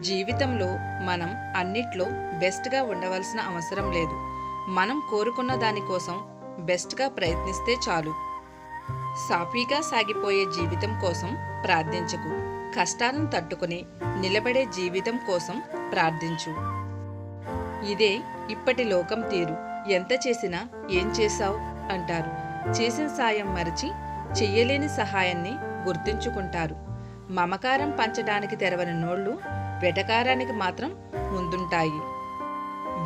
జీవితంలో మనం అన్నిట్లో బెస్ట్గా ఉండవలసిన అవసరం లేదు. మనం కోరుకున్న దానికోసం బెస్ట్గా ప్రయత్నిస్తే చాలు. సాఫీగా సాగిపోయే జీవితం కోసం ప్రార్థించకు. కష్టాలను తట్టుకుని నిలబడే జీవితం కోసం ప్రార్థించు. ఇదే ఇప్పటి లోకం తీరు. ఎంత చేసినా ఏం చేశావు అంటారు. చేసిన సాయం మరచి చెయ్యలేని సహాయాన్ని గుర్తుంచుకుంటారు. మమకారం పంచడానికి తెరవని నోళ్లు వెటకారానికి మాత్రం ముందుంటాయి.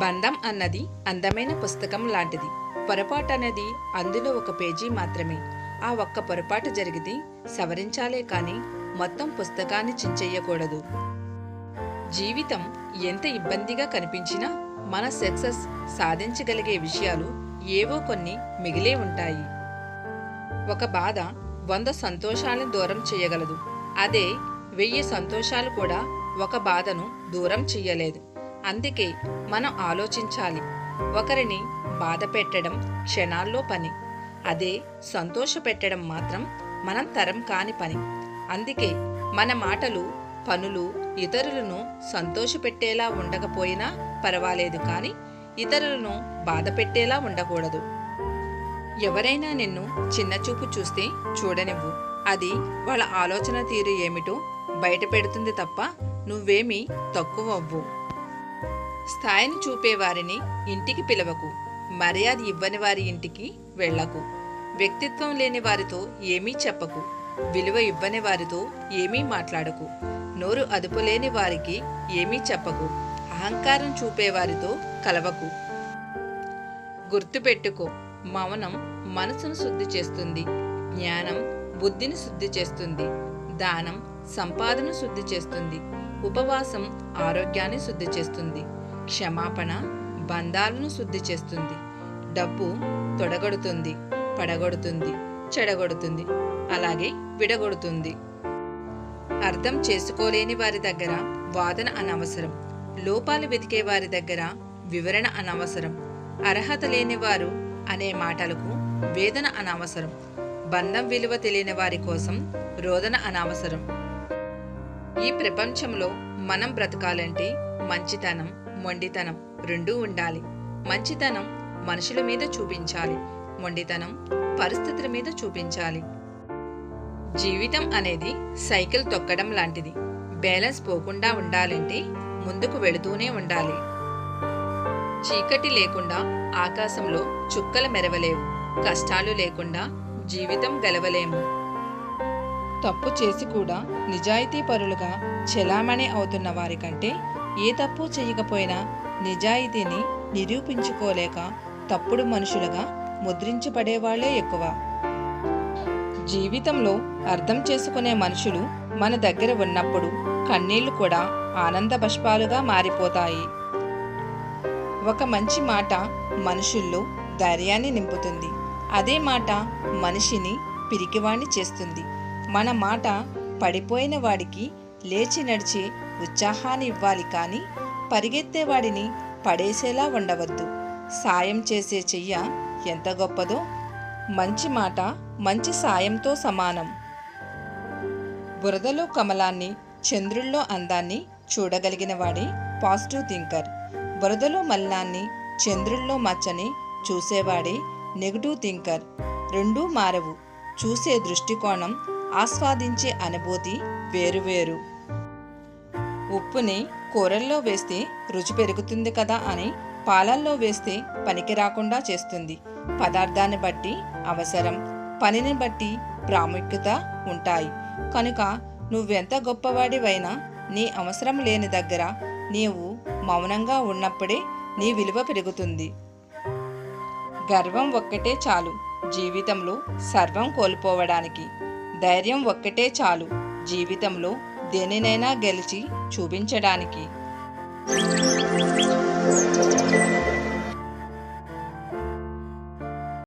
బంధం అన్నది అందమైన పుస్తకం లాంటిది. పొరపాటు అనేది అందులో ఒక పేజీ మాత్రమే. ఆ ఒక్క పొరపాటు జరిగితే సవరించాలే కానీ మొత్తం పుస్తకాన్ని చించెయ్యకూడదు. జీవితం ఎంత ఇబ్బందిగా కనిపించినా మన సక్సెస్ సాధించగలిగే విషయాలు ఏవో కొన్ని మిగిలే ఉంటాయి. ఒక బాధ 100 సంతోషాలను దూరం చేయగలదు. అదే 1000 సంతోషాలు కూడా ఒక బాధను దూరం చెయ్యలేదు. అందుకే మనం ఆలోచించాలి. ఒకరిని బాధ పెట్టడం క్షణాల్లో పని. అదే సంతోష పెట్టడం మాత్రం మనం తరం కాని పని. అందుకే మన మాటలు, పనులు ఇతరులను సంతోషపెట్టేలా ఉండకపోయినా పర్వాలేదు, కానీ ఇతరులను బాధ పెట్టేలా ఉండకూడదు. ఎవరైనా నిన్ను చిన్నచూపు చూస్తే చూడనివ్వు. అది వాళ్ళ ఆలోచన తీరు ఏమిటో బయట పెడుతుంది తప్ప నువ్వేమీ తక్కువ అవ్వు. స్థాయిని చూపేవారిని ఇంటికి పిలవకు. మర్యాద ఇవ్వని వారి ఇంటికి వెళ్ళకు. వ్యక్తిత్వం లేని వారితో ఏమీ చెప్పకు. విలువ ఇవ్వని వారితో ఏమీ మాట్లాడకు. నోరు అదుపులేని వారికి ఏమీ చెప్పకు. అహంకారం చూపేవారితో కలవకు. గుర్తుపెట్టుకో, మౌనం మనసును శుద్ధి చేస్తుంది. జ్ఞానం బుద్ధిని శుద్ధి చేస్తుంది. దానం సంపాదన శుద్ధి చేస్తుంది. ఉపవాసం ఆరోగ్యాన్ని శుద్ధి చేస్తుంది. క్షమాపణ బంధాలను శుద్ధి చేస్తుంది. డబ్బు తొడగొడుతుంది, పడగొడుతుంది, చెడగొడుతుంది, అలాగే విడగొడుతుంది. అర్థం చేసుకోలేని వారి దగ్గర వాదన అనవసరం. లోపాలు వెతికే వారి దగ్గర వివరణ అనవసరం. అర్హత లేనివారు అనే మాటలకు వేదన అనవసరం. బంధం విలువ తెలియని వారి కోసం రోదన అనవసరం. ఈ ప్రపంచంలో మనం బ్రతకాలంటే మంచితనం, మొండితనం రెండూ ఉండాలి. మంచితనం మనుషుల మీద చూపించాలి. మొండితనం పరిస్థితుల మీద చూపించాలి. జీవితం అనేది సైకిల్ తొక్కడం లాంటిది. బ్యాలెన్స్ పోకుండా ఉండాలంటే ముందుకు వెళుతూనే ఉండాలి. చీకటి లేకుండా ఆకాశంలో చుక్కలు మెరవలేవు. కష్టాలు లేకుండా జీవితం గెలవలేము. తప్పు చేసి కూడా నిజాయితీ పరులుగా చెలామణి అవుతున్న వారి కంటే ఏ తప్పు చేయకపోయినా నిజాయితీని నిరూపించుకోలేక తప్పుడు మనుషులుగా ముద్రించబడేవాళ్లే ఎక్కువ. జీవితంలో అర్థం చేసుకునే మనుషులు మన దగ్గర ఉన్నప్పుడు కన్నీళ్లు కూడా ఆనంద బాష్పాలుగా మారిపోతాయి. ఒక మంచి మాట మనుషుల్లో ధైర్యాన్ని నింపుతుంది. అదే మాట మనిషిని పిరికివాణ్ణి చేస్తుంది. మన మాట పడిపోయిన వాడికి లేచి నడిచే ఉత్సాహాన్ని ఇవ్వాలి, కానీ పరిగెత్తేవాడిని పడేసేలా ఉండవద్దు. సాయం చేసే చెయ్య ఎంత గొప్పదో మంచి మాట మంచి సాయంతో సమానం. బురదలో కమలాన్ని, చంద్రుల్లో అందాన్ని చూడగలిగిన వాడే పాజిటివ్ థింకర్. బురదలో మల్లాన్ని, చంద్రుల్లో మచ్చని చూసేవాడే నెగటివ్ థింకర్. రెండూ మారవు. చూసే దృష్టికోణం, ఆస్వాదించే అనుభూతి వేరువేరు. ఉప్పుని కూరల్లో వేస్తే రుచి పెరుగుతుంది కదా అని పాలల్లో వేస్తే పనికి రాకుండా చేస్తుంది. పదార్థాన్ని బట్టి అవసరం, పనిని బట్టి ప్రాముఖ్యత ఉంటాయి. కనుక నువ్వెంత గొప్పవాడివైనా నీ అవసరం లేని దగ్గర నీవు మౌనంగా ఉన్నప్పుడే నీ విలువ పెరుగుతుంది. గర్వం ఒక్కటే చాలు జీవితంలో సర్వం కోల్పోవడానికి. ధైర్యం ఒక్కటే చాలు జీవితంలో దేనినైనా గెలిచి చూపించడానికి.